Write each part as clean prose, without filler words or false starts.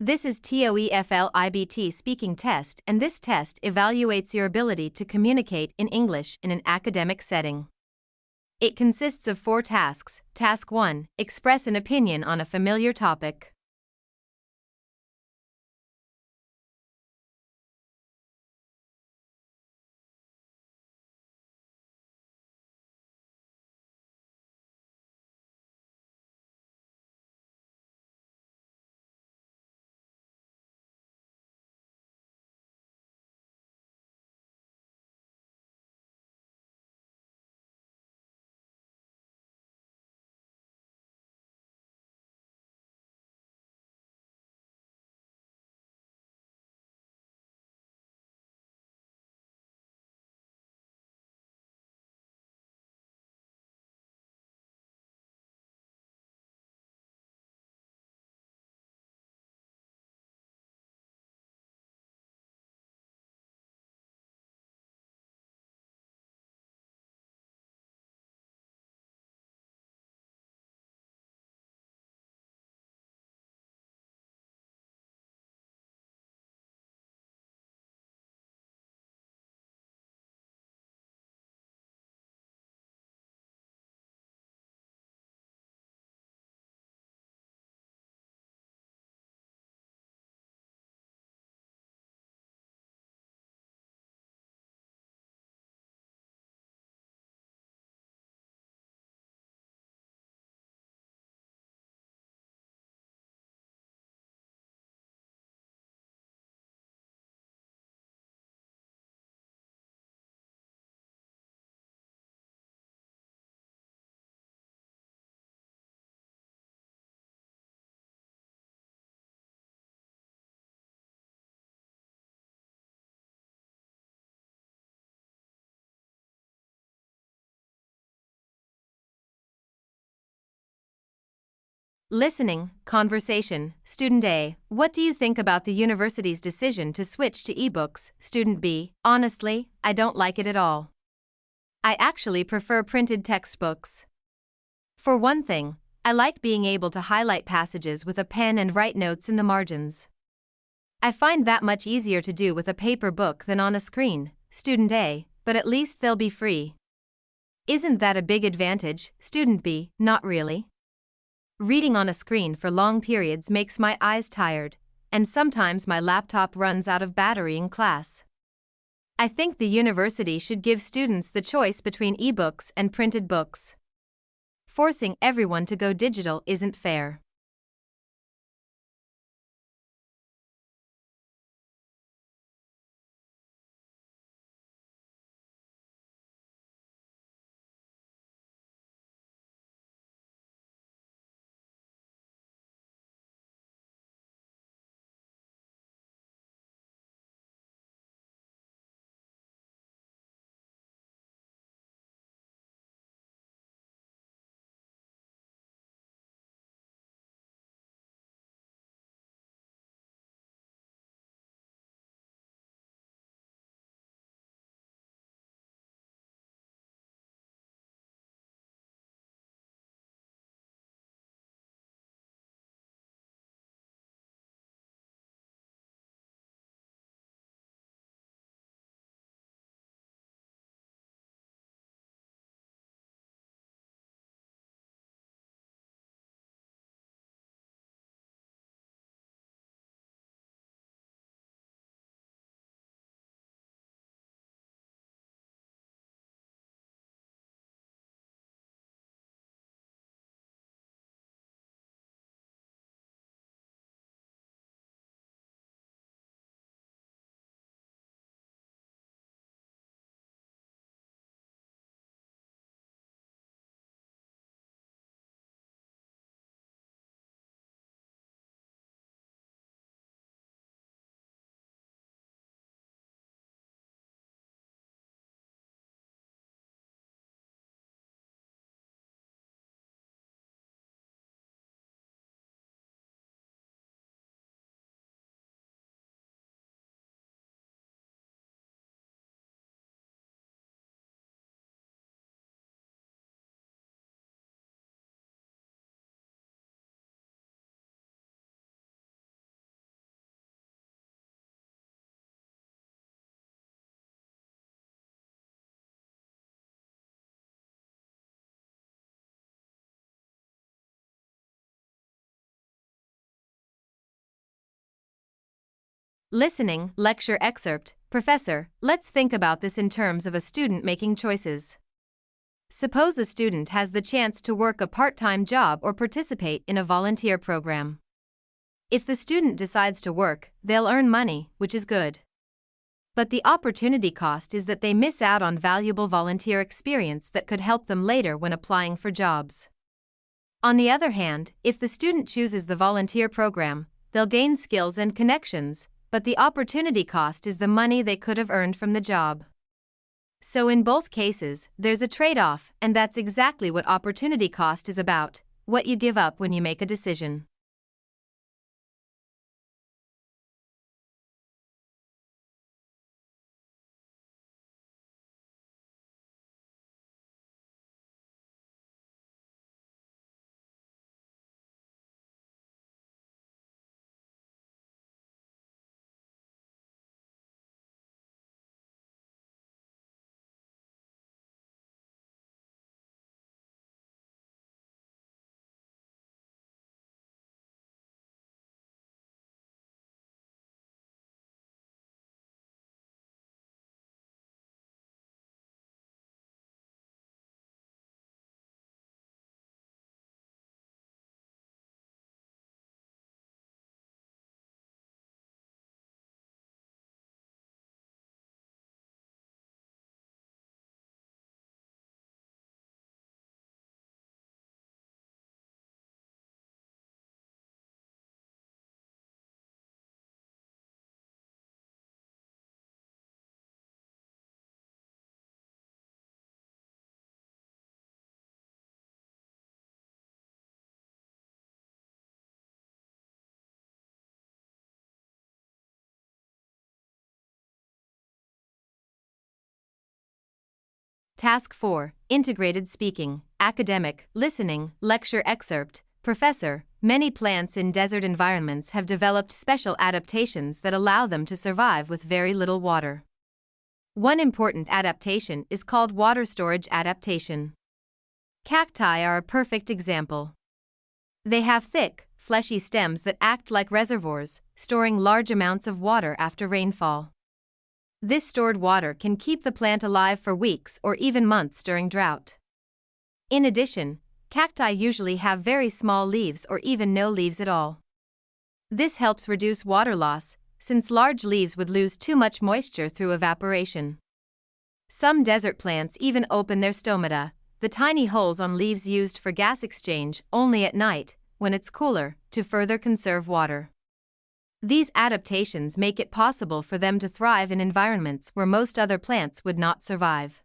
This is TOEFL IBT speaking test, and this test evaluates your ability to communicate in English in an academic setting. It consists of 4 tasks. Task 1, express an opinion on a familiar topic. Listening, conversation. Student A, what do you think about the university's decision to switch to ebooks? Student B, honestly, I don't like it at all. I actually prefer printed textbooks. For one thing, I like being able to highlight passages with a pen and write notes in the margins. I find that much easier to do with a paper book than on a screen. Student A, but at least they'll be free. Isn't that a big advantage? Student B, not really. Reading on a screen for long periods makes my eyes tired, and sometimes my laptop runs out of battery in class. I think the university should give students the choice between ebooks and printed books. Forcing everyone to go digital isn't fair. Listening, lecture excerpt, Professor, let's think about this in terms of a student making choices. Suppose a student has the chance to work a part-time job or participate in a volunteer program. If the student decides to work, they'll earn money, which is good. But the opportunity cost is that they miss out on valuable volunteer experience that could help them later when applying for jobs. On the other hand, if the student chooses the volunteer program, they'll gain skills and connections, but the opportunity cost is the money they could have earned from the job. So in both cases, there's a trade-off, and that's exactly what opportunity cost is about, what you give up when you make a decision. Task 4, Integrated Speaking, Academic, Listening, Lecture Excerpt, Professor, many plants in desert environments have developed special adaptations that allow them to survive with very little water. One important adaptation is called water storage adaptation. Cacti are a perfect example. They have thick, fleshy stems that act like reservoirs, storing large amounts of water after rainfall. This stored water can keep the plant alive for weeks or even months during drought. In addition, cacti usually have very small leaves or even no leaves at all. This helps reduce water loss, since large leaves would lose too much moisture through evaporation. Some desert plants even open their stomata, the tiny holes on leaves used for gas exchange, only at night, when it's cooler, to further conserve water. These adaptations make it possible for them to thrive in environments where most other plants would not survive.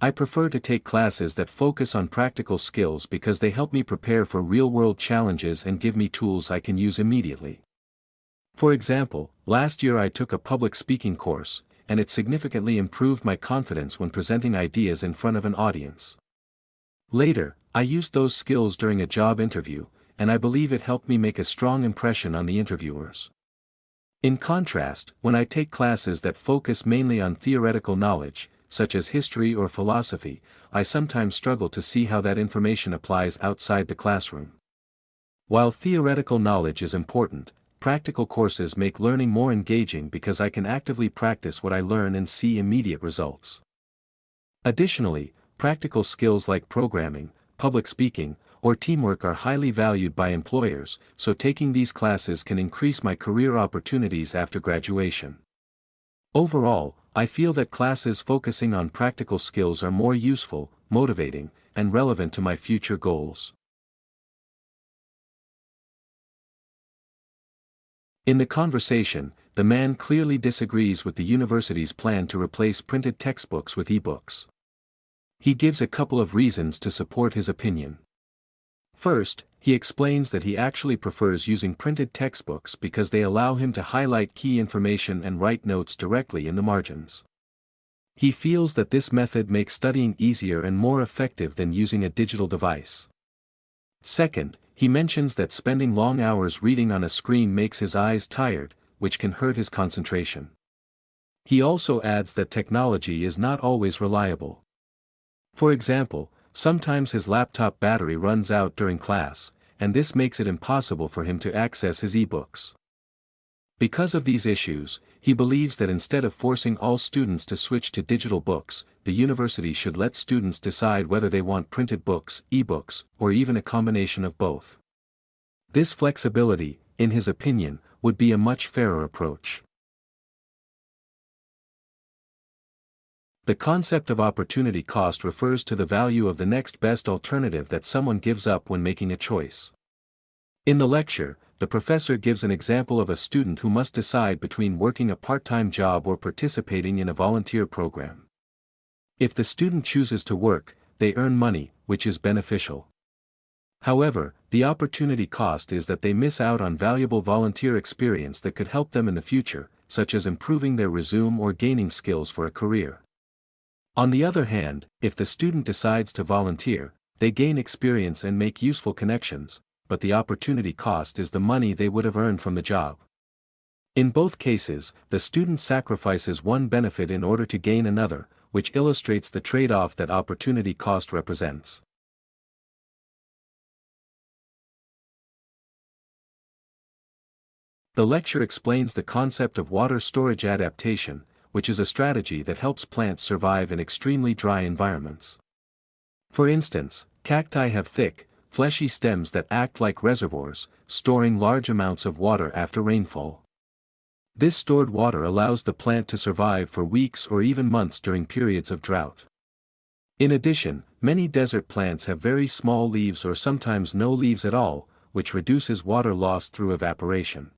I prefer to take classes that focus on practical skills because they help me prepare for real-world challenges and give me tools I can use immediately. For example, last year I took a public speaking course, and it significantly improved my confidence when presenting ideas in front of an audience. Later, I used those skills during a job interview, and I believe it helped me make a strong impression on the interviewers. In contrast, when I take classes that focus mainly on theoretical knowledge, such as history or philosophy, I sometimes struggle to see how that information applies outside the classroom. While theoretical knowledge is important, practical courses make learning more engaging because I can actively practice what I learn and see immediate results. Additionally, practical skills like programming, public speaking, or teamwork are highly valued by employers, so taking these classes can increase my career opportunities after graduation. Overall, I feel that classes focusing on practical skills are more useful, motivating, and relevant to my future goals. In the conversation, the man clearly disagrees with the university's plan to replace printed textbooks with e-books. He gives a couple of reasons to support his opinion. First, he explains that he actually prefers using printed textbooks because they allow him to highlight key information and write notes directly in the margins. He feels that this method makes studying easier and more effective than using a digital device. Second, he mentions that spending long hours reading on a screen makes his eyes tired, which can hurt his concentration. He also adds that technology is not always reliable. For example, sometimes his laptop battery runs out during class, and this makes it impossible for him to access his e-books. Because of these issues, he believes that instead of forcing all students to switch to digital books, the university should let students decide whether they want printed books, e-books, or even a combination of both. This flexibility, in his opinion, would be a much fairer approach. The concept of opportunity cost refers to the value of the next best alternative that someone gives up when making a choice. In the lecture, the professor gives an example of a student who must decide between working a part-time job or participating in a volunteer program. If the student chooses to work, they earn money, which is beneficial. However, the opportunity cost is that they miss out on valuable volunteer experience that could help them in the future, such as improving their resume or gaining skills for a career. On the other hand, if the student decides to volunteer, they gain experience and make useful connections, but the opportunity cost is the money they would have earned from the job. In both cases, the student sacrifices one benefit in order to gain another, which illustrates the trade-off that opportunity cost represents. The lecture explains the concept of water storage adaptation, which is a strategy that helps plants survive in extremely dry environments. For instance, cacti have thick, fleshy stems that act like reservoirs, storing large amounts of water after rainfall. This stored water allows the plant to survive for weeks or even months during periods of drought. In addition, many desert plants have very small leaves or sometimes no leaves at all, which reduces water loss through evaporation.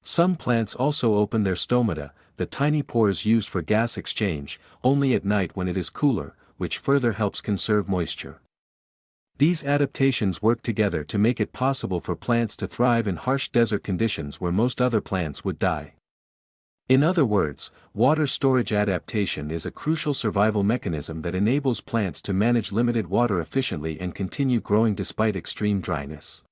Some plants also open their stomata, the tiny pores used for gas exchange, only at night when it is cooler, which further helps conserve moisture. These adaptations work together to make it possible for plants to thrive in harsh desert conditions where most other plants would die. In other words, water storage adaptation is a crucial survival mechanism that enables plants to manage limited water efficiently and continue growing despite extreme dryness.